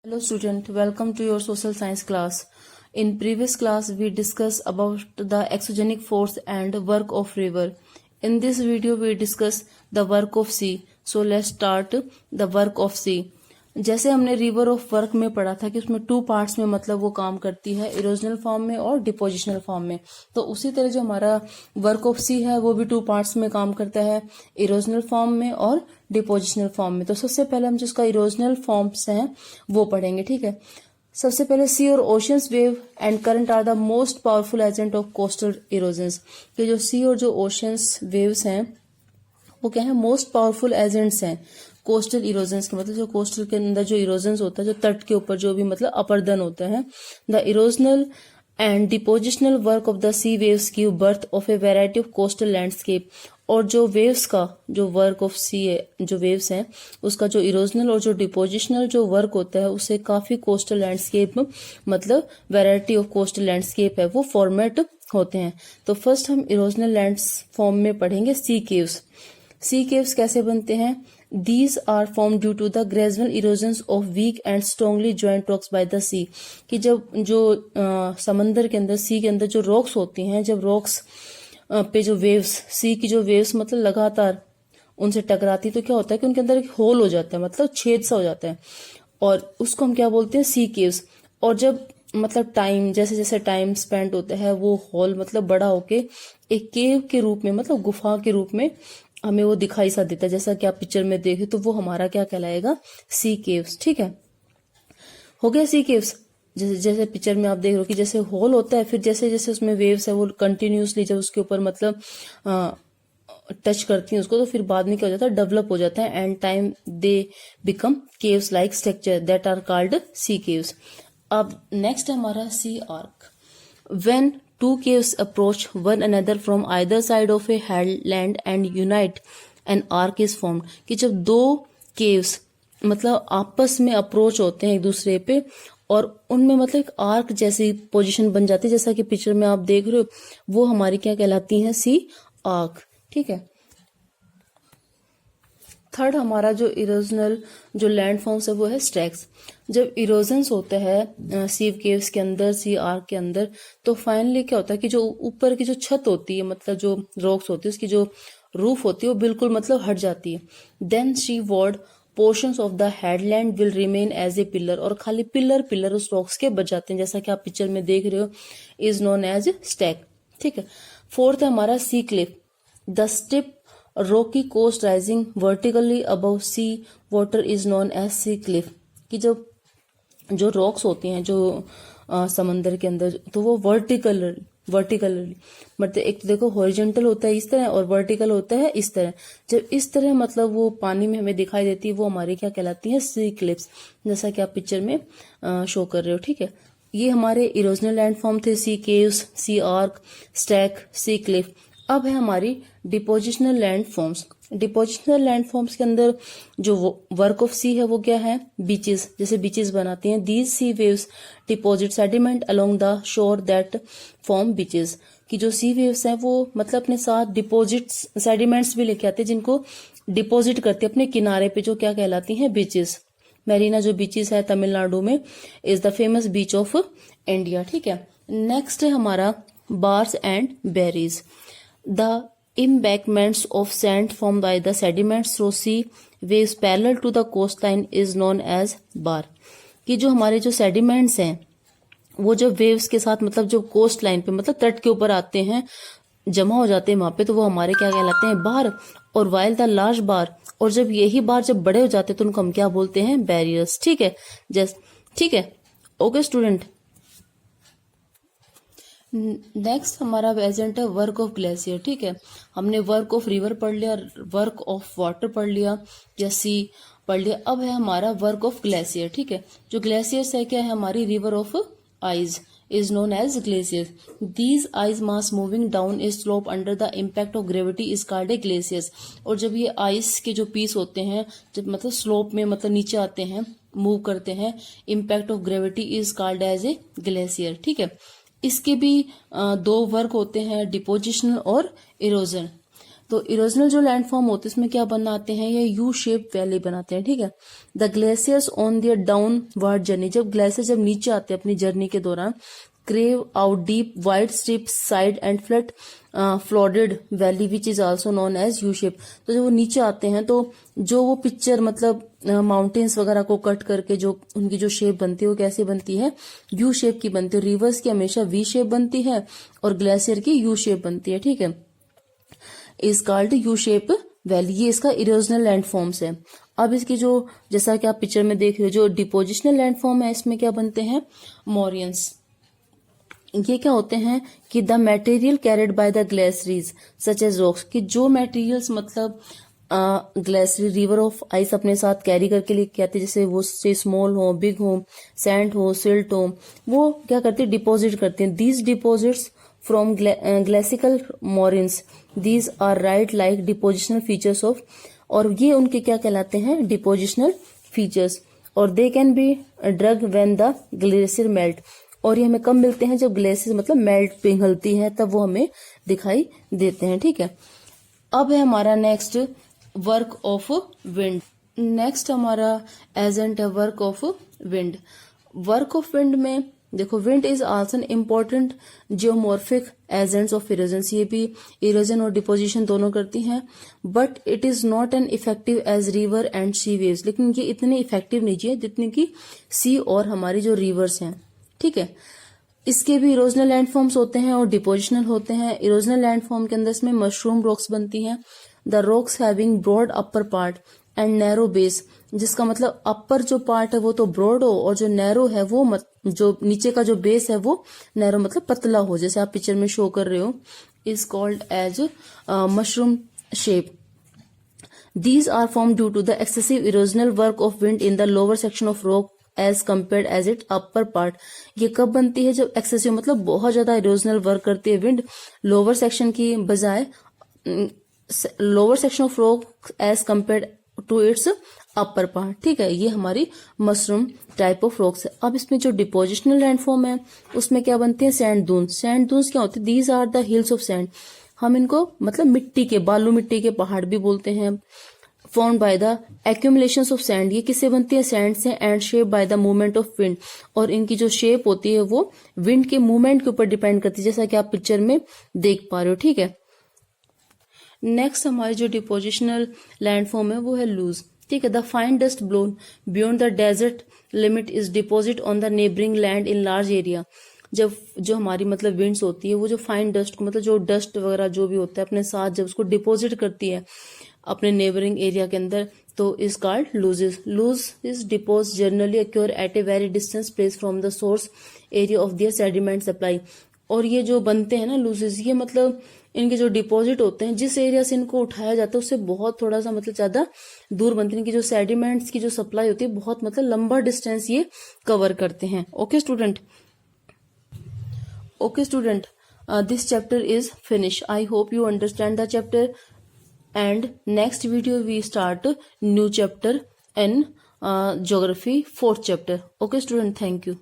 Hello student, welcome to your social science class. In previous class we discussed about the exogenic force and work of river. In this video we discuss the work of sea. So let's start the work of sea. जैसे हमने river of work में पढ़ा था कि उसमें 2 parts में मतलब वो काम करती है, इरोजनल फॉर्म में और डिपोजिशनल फॉर्म में। तो उसी तरह जो हमारा वर्क ऑफ सी है वो भी 2 पार्ट्स में काम करता है, इरोजनल फॉर्म में और डिपोजिशनल फॉर्म में। तो सबसे पहले हम जिसका इरोजनल फॉर्म्स हैं वो पढ़ेंगे, ठीक है। सबसे पहले सी और oceans wave and current are the most powerful agent of coastal erosions. कि जो सी और जो ओशियंस वेव्स हैं वो क्या है, मोस्ट पावरफुल एजेंट्स हैं कोस्टल इरोजन्स के। मतलब जो कोस्टल के अंदर जो इरोजन्स होता है, जो तट के ऊपर जो भी मतलब अपर्दन होता है, the erosional and depositional work of the sea waves give birth of a variety of coastal landscape. और जो वेव्स का जो वर्क ऑफ सी है, जो वेव्स हैं उसका जो इरोजनल और जो डिपोजिशनल जो वर्क होता है उससे काफी कोस्टल लैंडस्केप मतलब वैरायटी ऑफ कोस्टल लैंडस्केप है वो फॉर्मेट होते हैं। तो फर्स्ट हम इरोजनल लैंड्स फॉर्म में पढ़ेंगे सी केव्स। सी केव्स कैसे बनते हैं? These are formed due to the gradual erosions of weak and strongly joined rocks by the sea। कि जब जो समंदर के अंदर, सी के अंदर जो रॉक्स होती हैं, जब रॉक्स पे जो वेव्स, सी की जो वेव्स मतलब लगातार उनसे टकराती तो क्या होता है कि उनके अंदर एक होल हो जाता है, मतलब छेद सा हो जाता है, और उसको हम क्या बोलते हैं, सी केव्स। और जब मतलब टाइम जैसे जैसे टाइम स्पेंड होता है वो हॉल मतलब बड़ा होके एक केव के रूप में, मतलब गुफा के रूप में हमें वो दिखाई सा देता है, जैसा कि आप पिक्चर में देखें। तो वो हमारा क्या कहलाएगा, सी केव्स, ठीक है। हो गया सी केव्स। जैसे जैसे पिक्चर में आप देख रहे हो कि जैसे होल होता है, फिर जैसे जैसे उसमें वेव्स है वो कंटिन्यूसली जब उसके ऊपर मतलब टच करती हैं उसको, तो फिर बाद में क्या हो जाता है, डेवलप हो जाता है, and time they become caves like structure that are called sea caves. अब नेक्स्ट है हमारा sea arch. When two caves approach one another from either side of a headland and unite, an arc is formed। कि जब 2 caves मतलब आपस में approach होते हैं एक दूसरे पे और उनमें मतलब एक आर्क जैसी पोजीशन बन जाती है, जैसा कि पिक्चर में आप देख रहे हो, वो हमारी क्या कहलाती है, सी आर्क, ठीक है। थर्ड हमारा जो इरोजनल जो लैंड फॉर्म्स है वो है स्ट्रैक्स। जब इरोजन्स होता है सी केव्स के अंदर, सी आर्क के अंदर, तो फाइनली क्या होता है कि जो ऊपर की जो छत होती है, मतलब जो रॉक्स होती है उसकी जो रूफ होती है वो बिल्कुल मतलब हट जाती है। Then seaward portions of the headland will remain as a pillar. और खाली पिलर पिलर उस रॉक्स के बच जाते हैं, जैसा कि आप पिक्चर में देख रहे हो, इज नोन एज स्टैक, ठीक है। फोर्थ है हमारा sea cliff. The steep rocky coast rising vertically above sea water is known as sea cliff. कि जब जो रॉक्स होती हैं जो समंदर के अंदर, तो वो वर्टिकल मतलब एक तो देखो हॉरिजॉन्टल होता है इस तरह और वर्टिकल होता है इस तरह। जब इस तरह मतलब वो पानी में हमें दिखाई देती है वो हमारी क्या कहलाती है, सी क्लिफ्स, जैसा कि आप पिक्चर में शो कर रहे हो, ठीक है। ये हमारे इरोजनल लैंड फॉर्म थे, सी केव्स, सी आर्क, स्टैक, सी क्लिफ। अब है हमारी depositional land forms. Depositional land forms के अंदर जो वर्क ऑफ सी है वो क्या है, बीचेस, जैसे बीचेस बनाती हैं। These sea waves deposit sediment along the shore that form beaches. कि जो सी वेव्स हैं वो मतलब अपने साथ डिपोजिट्स सेडिमेंट्स भी लेके आते हैं, जिनको डिपोजिट करते हैं अपने किनारे पे, जो क्या कहलाती हैं, बीचेस। मेरीना जो बीचेस है तमिलनाडु में is the famous beach of India, ठीक है। नेक्स्ट है हमारा bars and berries. The embankments of sand formed by the sediments through sea waves parallel to the coastline is known as bar। कि जो हमारे जो सेडिमेंट्स हैं वो जो वेव्स के साथ मतलब जो कोस्ट लाइन पे मतलब तट के ऊपर आते हैं, जमा हो जाते हैं वहां पे, तो वो हमारे क्या कहलाते हैं, बार। और वाइल द लार्ज बार, और जब यही बार जब बड़े हो जाते हैं तो उनको हम क्या बोलते हैं, बैरियर्स, ठीक है। ठीक है, ओके स्टूडेंट। नेक्स्ट हमारा एजेंट है वर्क ऑफ ग्लेशियर, ठीक है। हमने वर्क ऑफ रिवर पढ़ लिया, वर्क ऑफ वाटर पढ़ लिया या सी पढ़ लिया। अब है हमारा वर्क ऑफ ग्लेशियर, ठीक है। जो ग्लेशियर्स है क्या है, हमारी river of ice is known as glacier. These ice mass moving down a slope under the impact of gravity is called a glaciers. और जब ये आइस के जो पीस होते हैं जब मतलब स्लोप में मतलब नीचे आते हैं, मूव करते हैं, impact of gravity is called as a glacier, ठीक है। इसके भी 2 वर्क होते हैं, डिपोजिशनल और इरोजन। तो इरोजनल जो लैंडफॉर्म होते हैं इसमें क्या बनाते हैं, ये यू शेप वैली बनाते हैं, ठीक है। The glaciers on their downward journey, जब ग्लेशियर जब नीचे आते हैं अपनी जर्नी के दौरान, carve out deep wide strip side and flat floored valley which is also known as U shape. तो जब वो नीचे आते हैं तो जो वो पिक्चर मतलब माउंटेन्स वगैरह को कट करके जो उनकी जो शेप बनती है वो कैसे बनती है, यू शेप की बनती है। रिवर्स की हमेशा वी शेप बनती है और ग्लेशियर की यू शेप बनती है, ठीक है। Is called U shape valley, ये इसका इरोजनल लैंडफॉर्म्स है। अब इसकी जो जैसा कि आप पिक्चर में देख रहे हो जो डिपोजिशनल लैंडफॉर्म है इसमें क्या बनते हैं, मोरियंस। ये क्या होते हैं कि the material carried by the glaciers such as rocks, कि जो मटेरियल्स मतलब ग्लेशियर रिवर ऑफ आइस अपने साथ कैरी करके लेके आते हैं, जैसे वो स्मॉल हो, बिग हो, सैंड हो, सिल्ट हो, वो क्या करते हैं, डिपॉजिट करते हैं। These deposits from glacial moraines, these are right like depositional features of, और ये उनके क्या कहलाते हैं, डिपोजिशनल फीचर्स। और they can be drug when the glacier melt, और ये हमें कब मिलते हैं, जब ग्लेशियर मतलब मेल्ट पिघलती है तब वो हमें दिखाई देते हैं, ठीक है। अब है हमारा next work of wind. Next हमारा एजेंट है work of wind. Work of wind में देखो, wind is also an important geomorphic agents of erosion, ये भी इरोजन और डिपोजिशन दोनों करती हैं, but it is not an effective as river and sea waves, लेकिन ये इतनी इफेक्टिव नहीं है जितनी की सी और हमारी जो रिवर्स हैं, ठीक है। इसके भी इरोजनल लैंडफॉर्म्स होते हैं और डिपोजिशनल होते हैं। इरोजनल लैंडफॉर्म के अंदर इसमें मशरूम रॉक्स बनती हैं। The rocks having broad upper part and narrow base, जिसका मतलब अपर जो पार्ट है वो तो ब्रॉड हो और जो नैरो है वो जो नीचे का जो बेस है वो नैरो मतलब पतला हो, जैसे आप पिक्चर में शो कर रहे हो, is called as mushroom shape. These are formed due to the excessive erosional work of wind in the lower section of rock as compared as its upper part। ये कब बनती है, जब एक्सेसिव मतलब बहुत ज्यादा इरोजनल वर्क करती है विंड लोअर सेक्शन की बजाय, lower section of rock as compared to its upper part, ठीक है। ये हमारी मशरूम टाइप ऑफ रॉक्स है। अब इसमें जो डिपोजिशनल लैंडफॉर्म है उसमें क्या बनते हैं, सैंड दून्स। सैंड दून्स क्या होते हैं, these are the hills of sand, हम इनको मतलब मिट्टी के, बालू मिट्टी के पहाड़ भी बोलते हैं। Formed by the एक्यूमुलेशंस of sand, ये किससे बनती है, सैंड से, and shape by the movement of wind, और इनकी जो शेप होती है वो विंड के मूवमेंट के ऊपर डिपेंड करती है, जैसा कि आप पिक्चर में देख पा रहे हो, ठीक है। नेक्स्ट हमारी जो डिपोजिशनल लैंडफॉर्म है वो है लूज, ठीक है। The fine dust blown beyond the desert limit is deposit on the neighbouring land in large area. जब जो हमारी मतलब विंड्स होती है वो जो फाइन डस्ट को मतलब जो डस्ट वगैरह जो भी होता है अपने साथ जब उसको डिपोजिट करती है अपने नेबरिंग एरिया के अंदर, तो is called loesses. Loess is deposit generally occur at a very distance place from the source area of their sediment supply. और ये जो बनते हैं ना लूजेस, ये मतलब इनके जो डिपॉजिट होते हैं जिस एरिया से इनको उठाया जाता है उससे बहुत थोड़ा सा मतलब ज्यादा दूर बनते हैं। इनकी जो सेडिमेंट्स की जो सप्लाई होती है बहुत मतलब लंबा डिस्टेंस ये कवर करते हैं। Okay student, this chapter is finished. I hope you understand the chapter, and next video we start new chapter in geography, 4th chapter. Okay student, thank you.